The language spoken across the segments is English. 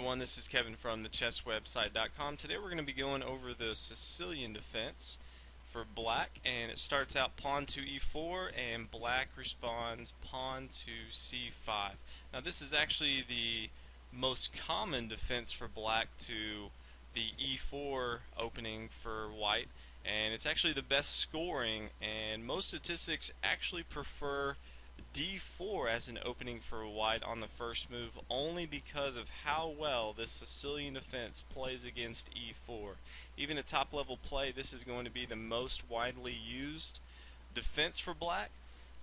everyone, this is Kevin from the chesswebsite.com. Today we're going to be going over the Sicilian Defense for black, and it starts out pawn to e4 and black responds pawn to c5. Now this is actually the most common defense for black to the e4 opening for white, and it's actually the best scoring, and most statistics actually prefer d4 as an opening for white on the first move only because of how well this Sicilian defense plays against e4. Even at top level play, this is going to be the most widely used defense for black,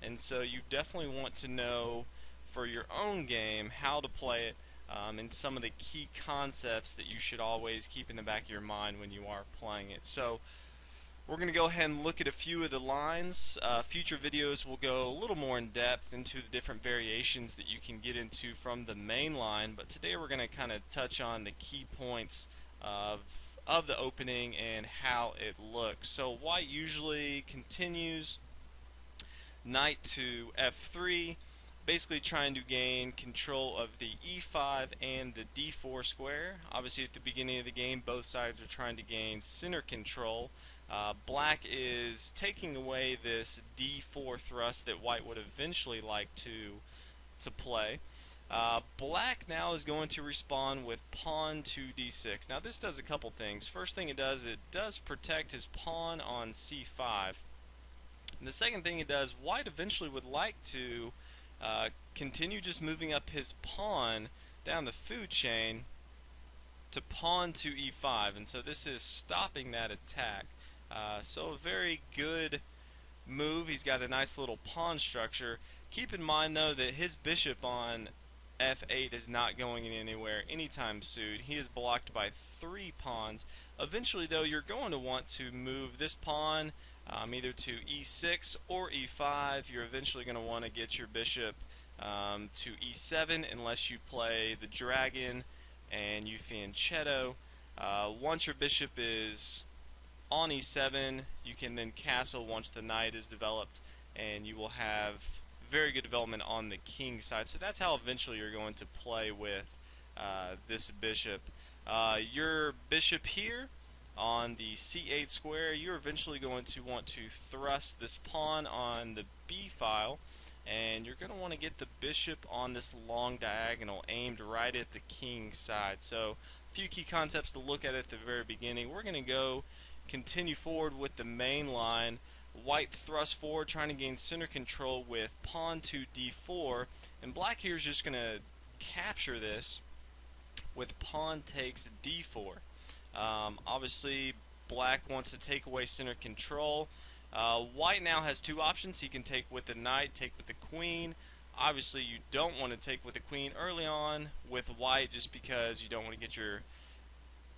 and so you definitely want to know for your own game how to play it, and some of the key concepts that you should always keep in the back of your mind when you are playing it. So we're going to go ahead and look at a few of the lines. Future videos will go a little more in depth into the different variations that you can get into from the main line, but today we're going to kind of touch on the key points of the opening and how it looks. So white usually continues knight to f3, basically trying to gain control of the e5 and the d4 square. Obviously at the beginning of the game both sides are trying to gain center control. Black is taking away this d4 thrust that white would eventually like to play. Black now is going to respond with pawn to d6. Now this does a couple things. First thing it does protect his pawn on c5. And the second thing it does, white eventually would like to continue just moving up his pawn down the food chain to pawn to e5, and so this is stopping that attack. So a very good move. He's got a nice little pawn structure. Keep in mind though that his bishop on f8 is not going anywhere anytime soon. He is blocked by 3 pawns. Eventually though you're going to want to move this pawn either to e6 or e5. You're eventually going to want to get your bishop to e7 unless you play the dragon and you fianchetto. Once your bishop is on e7, you can then castle once the knight is developed, and you will have very good development on the king side. So that's how eventually you're going to play with this bishop. Your bishop here on the c8 square, you're eventually going to want to thrust this pawn on the b file, and you're going to want to get the bishop on this long diagonal aimed right at the king side. So a few key concepts to look at the very beginning. We're going to continue forward with the main line. White thrust forward trying to gain center control with pawn to d4, and black here is just going to capture this with pawn takes d4. Obviously black wants to take away center control. White now has 2 options. He can take with the knight, take with the queen. Obviously you don't want to take with the queen early on with white just because you don't want to get your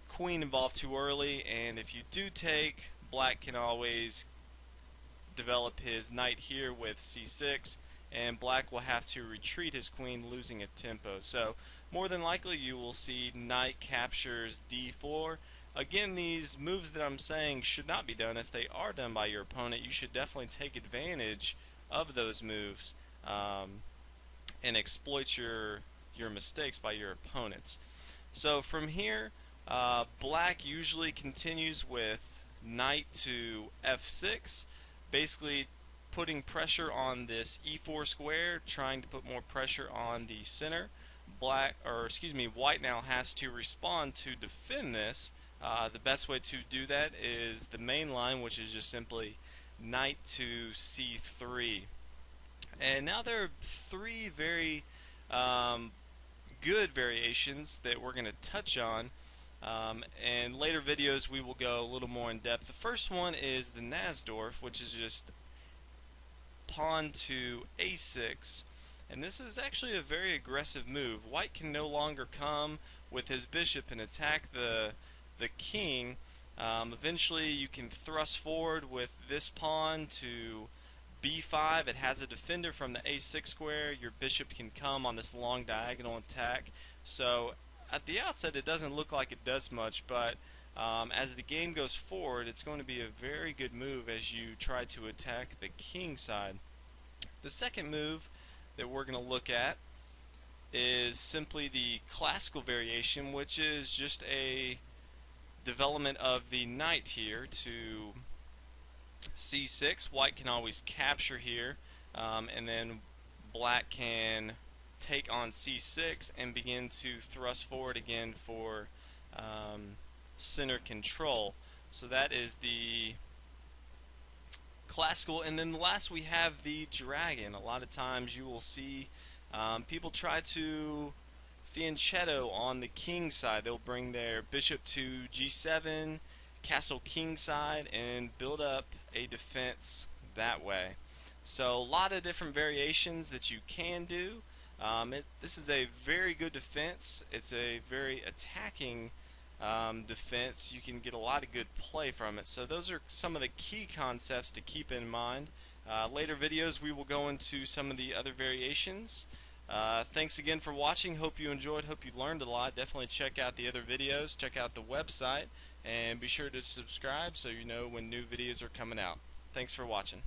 queen involved too early, and if you do take, black can always develop his knight here with c6, and black will have to retreat his queen, losing a tempo. So more than likely you will see knight captures d4. Again, these moves that I'm saying should not be done. If they are done by your opponent, you should definitely take advantage of those moves and exploit your mistakes by your opponents. So from here, black usually continues with knight to f6, basically putting pressure on this e4 square, trying to put more pressure on the center. White now has to respond to defend this. The best way to do that is the main line, which is just simply knight to c3. And now there are 3 very good variations that we're going to touch on. In later videos we will go a little more in depth. The first one is the Nassdorf, which is just pawn to a6, and this is actually a very aggressive move. White can no longer come with his bishop and attack the king. Eventually you can thrust forward with this pawn to b5. It has a defender from the a6 square. Your bishop can come on this long diagonal attack. So at the outset it doesn't look like it does much, but as the game goes forward, it's going to be a very good move as you try to attack the king side. The second move that we're going to look at is simply the classical variation, which is just a development of the knight here to c6. White can always capture here, and then black can take on c6 and begin to thrust forward again for center control. So that is the classical. And then last we have the dragon. A lot of times you will see people try to fianchetto on the king side. They'll bring their bishop to g7, castle king side, and build up a defense that way. So a lot of different variations that you can do. This is a very good defense. It's a very attacking defense. You can get a lot of good play from it. So those are some of the key concepts to keep in mind. Later videos we will go into some of the other variations. Thanks again for watching. Hope you enjoyed. Hope you learned a lot. Definitely check out the other videos. Check out the website. And be sure to subscribe so you know when new videos are coming out. Thanks for watching.